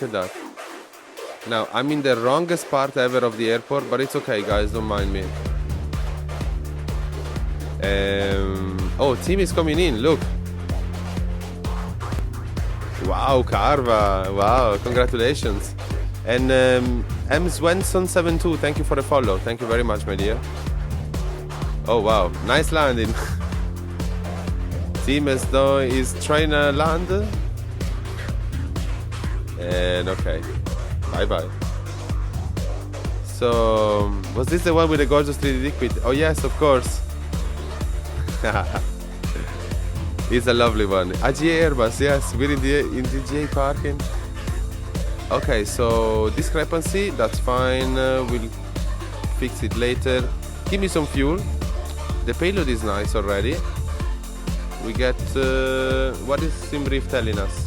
Look at that. Now, I'm in the wrongest part ever of the airport, but it's okay, guys. Don't mind me. Oh, team is coming in. Look. Wow, Carva. Wow, congratulations. And M. Swenson72, thank you for the follow. Thank you very much, my dear. Oh, wow. Nice landing. Team as though is trying to land. And okay. Bye-bye. So, was this the one with the gorgeous 3D liquid? Oh, yes, of course. It's a lovely one. AGA Airbus, yes, we're in the GA parking. Okay, so discrepancy, that's fine. We'll fix it later. Give me some fuel. The payload is nice already. We get what is SimBrief telling us?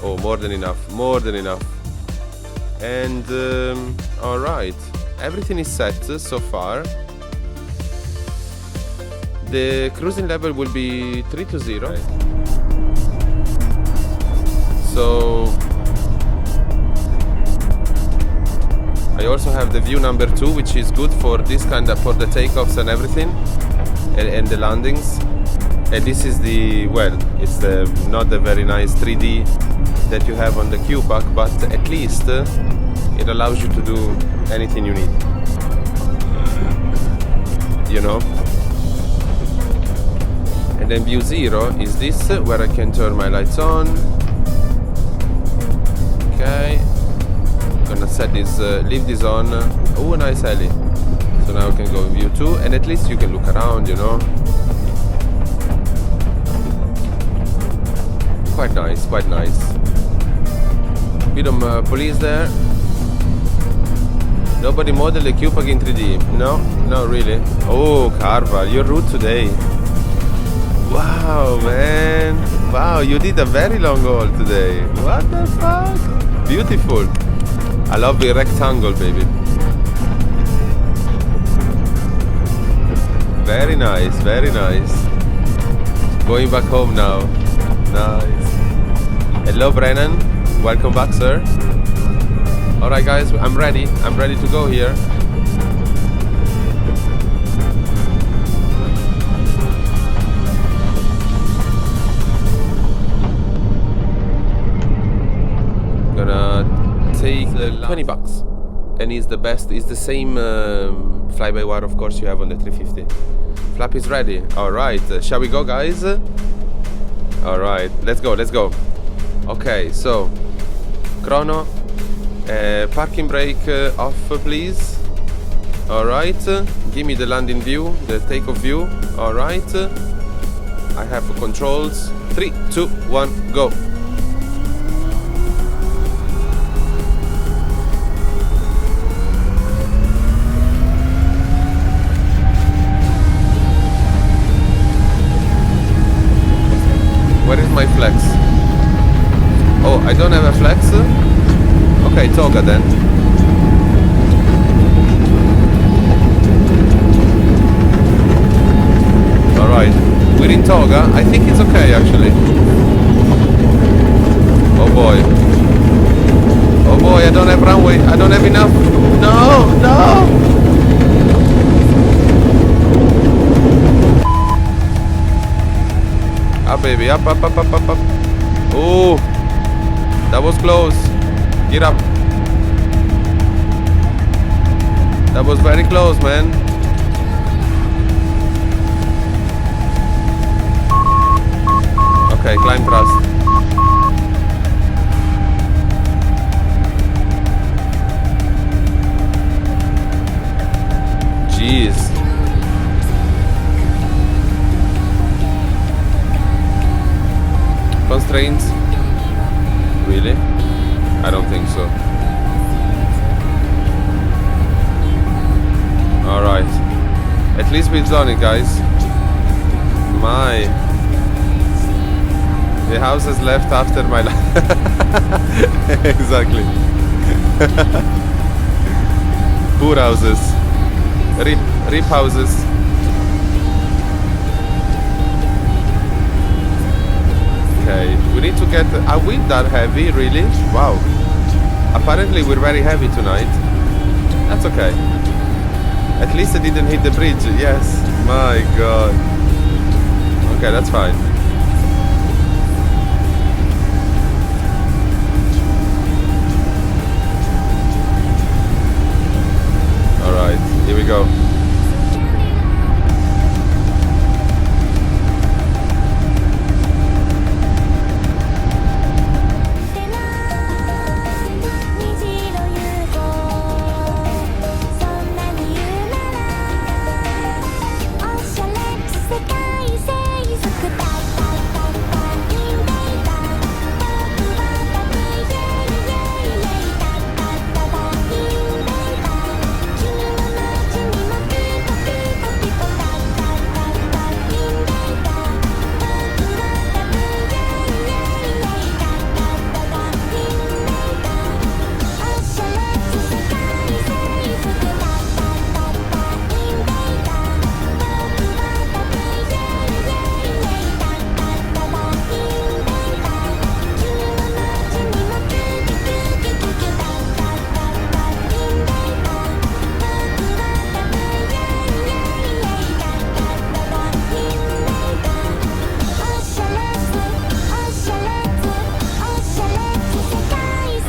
Oh, more than enough, more than enough. And all right, everything is set so far. The cruising level will be 320. Okay. So I also have the view number 2, which is good for this kind of, for the takeoffs and everything, and the landings. And this is the, well, it's not the very nice 3D that you have on the QPAC, but at least it allows you to do anything you need, you know. And then view 0 is this, where I can turn my lights on. Okay, I'm gonna set this, leave this on. Oh, nice heli. So now I can go view 2, and at least you can look around, you know. Quite nice, quite nice. Bit of police there. Nobody modeled the QPAC in 3D. No, not really. Oh, Carva, you're rude today. Wow, man. Wow, you did a very long haul today. What the fuck? Beautiful. I love the rectangle, baby. Very nice, very nice. Going back home now. Nice. Hello, Brennan. Welcome back, sir. Alright, guys, I'm ready. I'm ready to go here. Gonna take $20. And it's the best, it's the same fly-by-wire, of course, you have on the 350. Flap is ready. Alright, shall we go, guys? Alright, let's go, let's go. Okay, so chrono, parking brake off, please. Alright, give me the landing view, the takeoff view. Alright, I have controls. 3, 2, 1, go. Where is my flex? Oh, I don't have a flex? Okay, toga then. Alright, we're in toga. I think it's okay actually. Oh boy. Oh boy, I don't have runway. I don't have enough. No, no! Up, baby, up, up, up, up, up, up. Oh, that was close. Get up. That was very close, man. Okay, climb thrust. Jeez. Constraints? Really? I don't think so. Alright. At least we've done it, guys. My. The house has left after my life. Exactly. Poor houses. Rip houses. Okay, we need to get... Are we that heavy, really? Wow. Apparently we're very heavy tonight. That's okay. At least I didn't hit the bridge. Yes. My god. Okay, that's fine. Alright, here we go.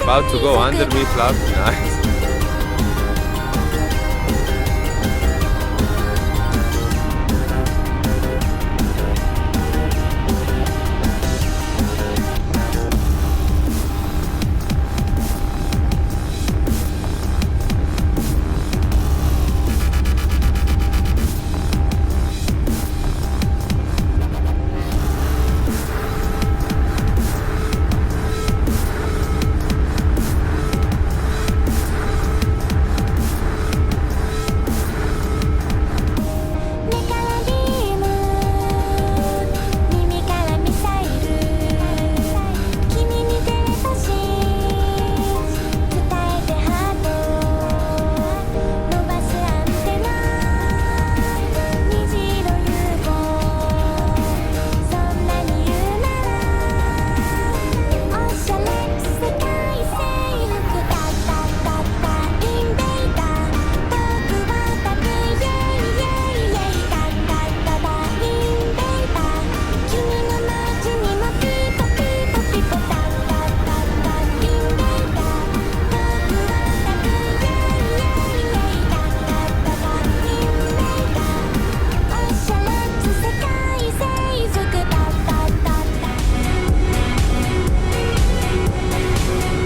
About to go under me flap. Nice.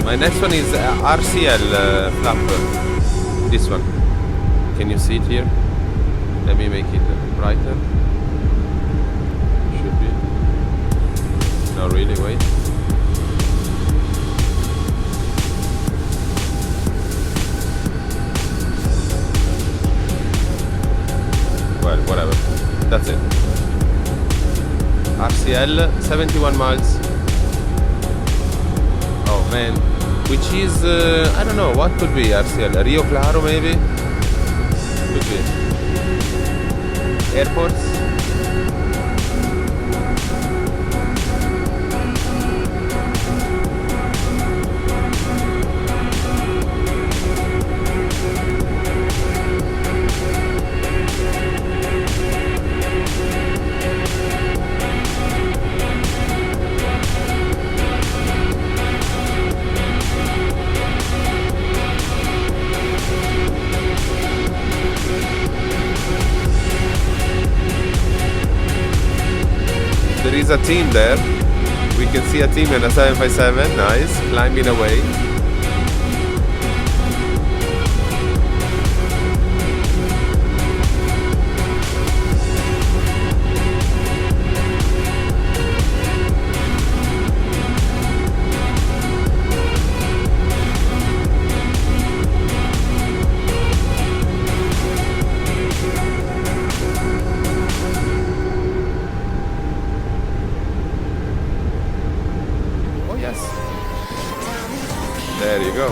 My next one is RCL flap. This one. Can you see it here? Let me make it brighter. Should be. No, really, wait. Well, whatever. That's it. RCL, 71 miles. Oh man. Which is, I don't know, what could be RCL? Rio Claro, maybe? Could be. Airports? There is a team there. We can see a team in a 757. Nice. Climbing away. There you go.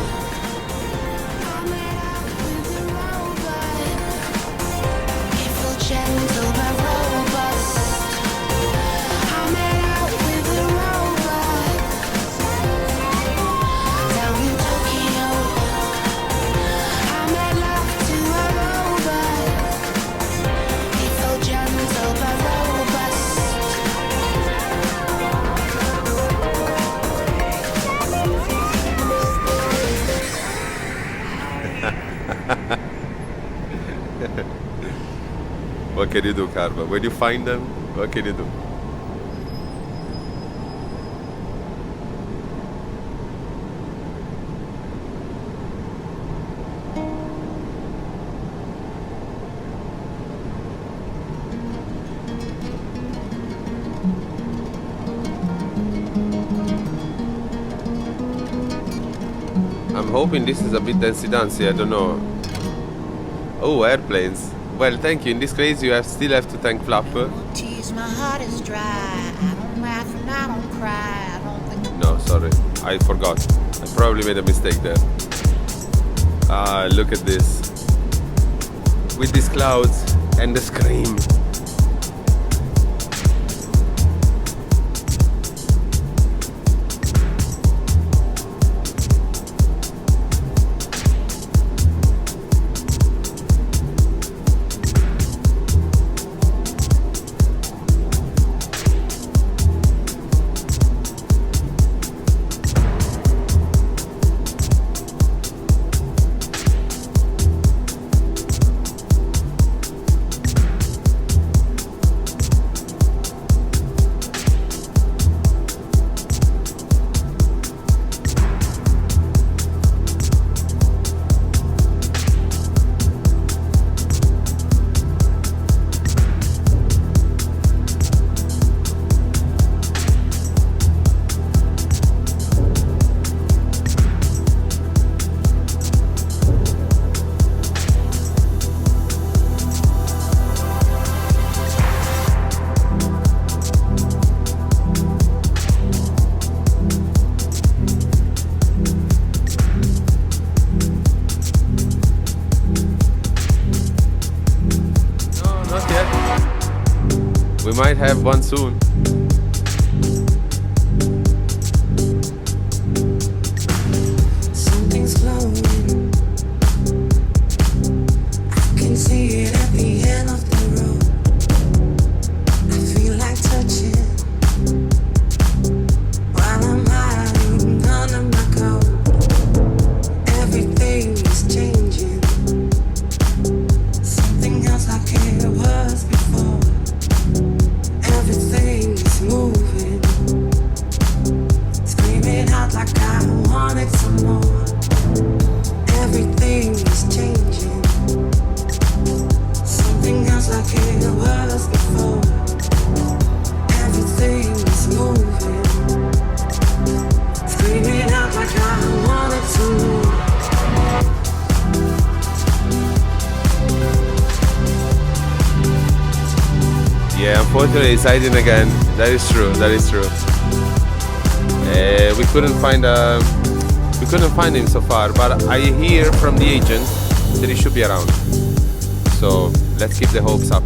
What can you do, Karma? When you find them, what can you do? I'm hoping this is a bit dancey, I don't know. Oh, airplanes. Well, thank you. In this case, you still have to thank Flap. No, sorry. I forgot. I probably made a mistake there. Ah, look at this. With these clouds and the scream. We might have one soon. Something's glowing. I can see it at the end of the road. I feel like touching while I'm hiding under my coat. Everything is changing. Something else like it was before. Everything is moving, screaming out like I wanted some more. Everything is changing, something else like it was before. Everything is moving, screaming out like I wanted some more. Yeah, unfortunately it's hiding again. That is true, that is true. We couldn't find him so far, but I hear from the agent that he should be around. So let's keep the hopes up.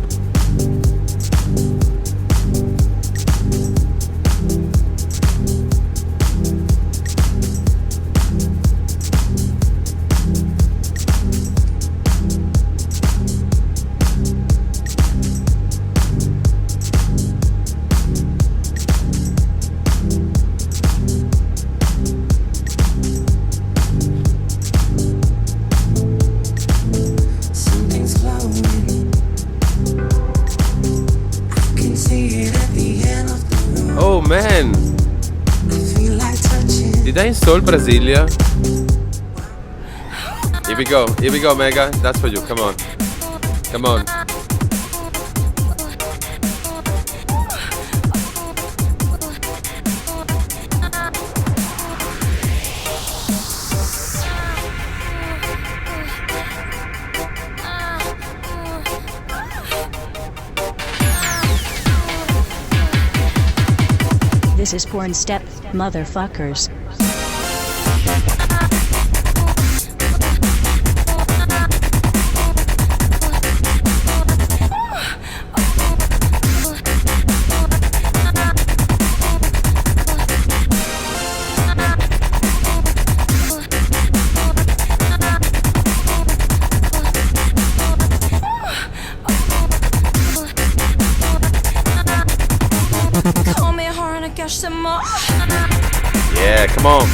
Oh man! Did I install Brasilia? Here we go, Mega. That's for you. Come on. Come on. This is porn step, motherfuckers. Yeah, come on.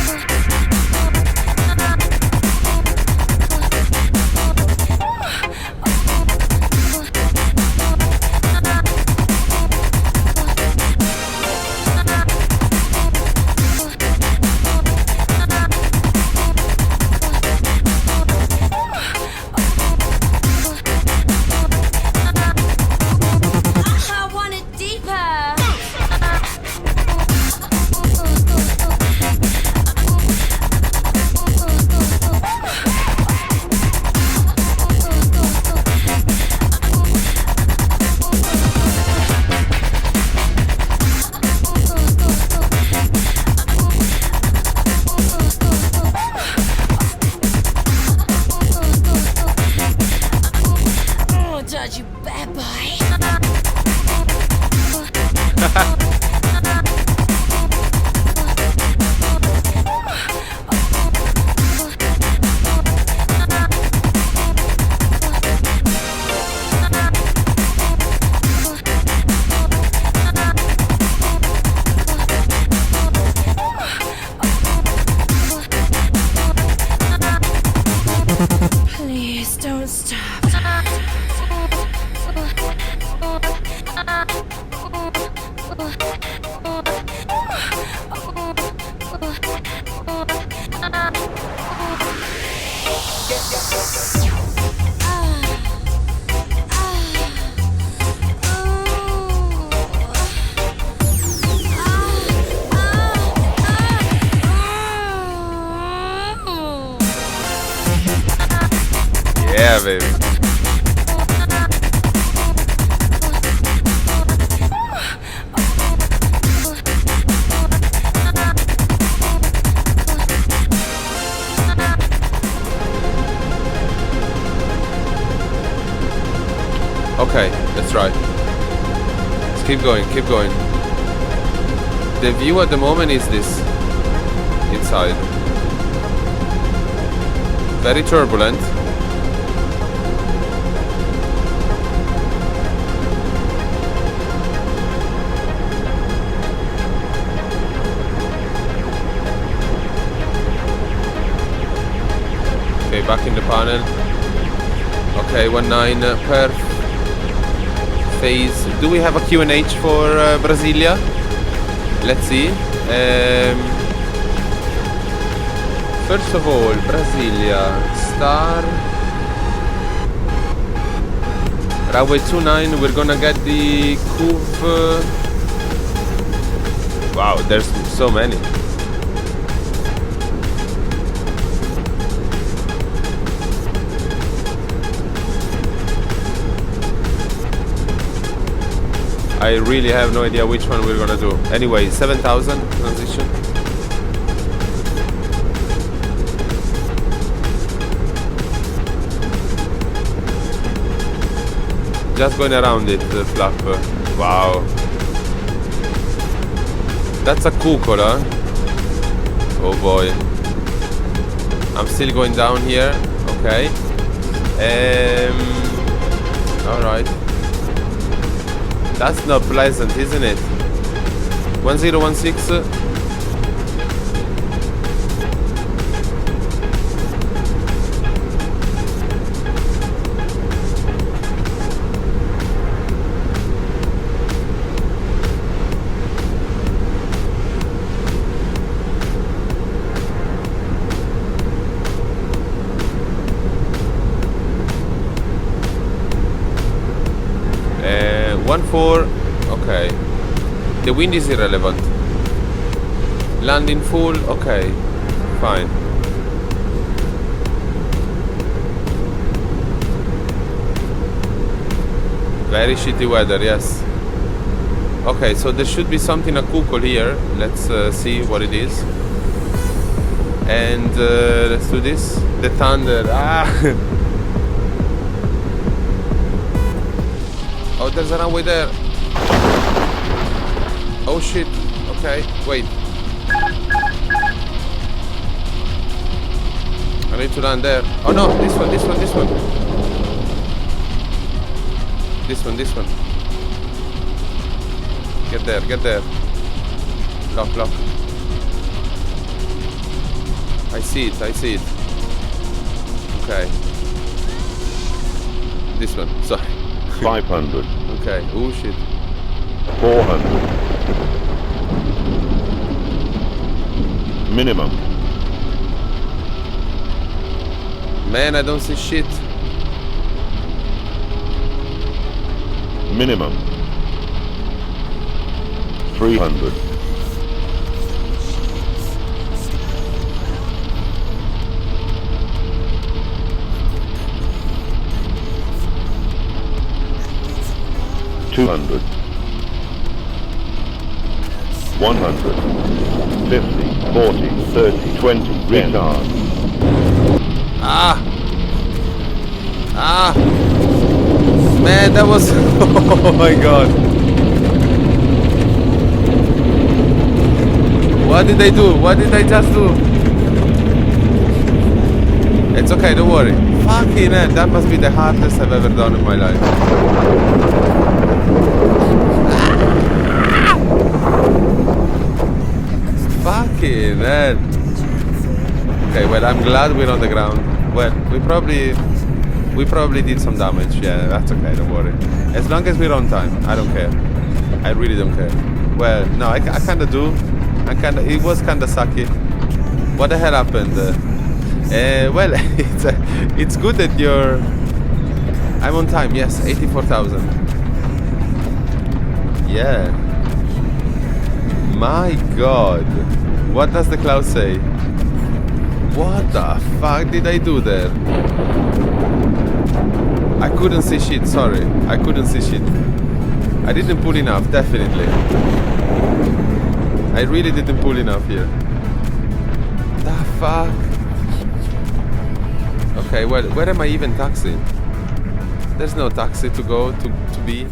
Yeah, baby. Okay, let's try. Let's keep going, keep going. The view at the moment is this. Inside. Very turbulent. Okay, back in the panel. Okay, 19 per phase. Do we have a QNH for Brasilia? Let's see. First of all, Brasilia star runway 29. We're gonna get the coupe. Wow, there's so many. I really have no idea which one we're gonna do. Anyway, 7,000 transition. Just going around it, the flap. Wow. That's a cupola. Oh boy. I'm still going down here. Okay. Alright. That's not pleasant, isn't it? 1016. Okay. The wind is irrelevant. Landing full, okay. Fine. Very shitty weather, yes. Okay, so there should be something a cuckoo here. Let's see what it is. And let's do this. The thunder. Ah! Oh, there's a runway there. Oh shit. Okay, wait. I need to land there. Oh no, this one. This one. Get there. Lock. I see it. Okay. This one, sorry. 500. Okay, oh shit. 400. Minimum. Man, I don't see shit. Minimum. 300. $200. 100. 50. 40. 30. 20. Retard. Ah! Man, that was... oh my god. What did I do? What did I just do? It's okay, don't worry. Fucking hell, that must be the hardest I've ever done in my life. Fucking hell. Okay, well, I'm glad we're on the ground. Well, we probably did some damage. Yeah, that's okay, don't worry. As long as we're on time, I don't care. I really don't care. Well, no, I kind of do. It was kind of sucky. What the hell happened? Well, it's good that you're... I'm on time, yes, 84,000. Yeah. My god. What does the cloud say? What the fuck did I do there? I couldn't see shit, sorry. I couldn't see shit. I didn't pull enough, definitely. I really didn't pull enough here. The fuck? Okay, well, where am I even taxiing? There's no taxi to go to be.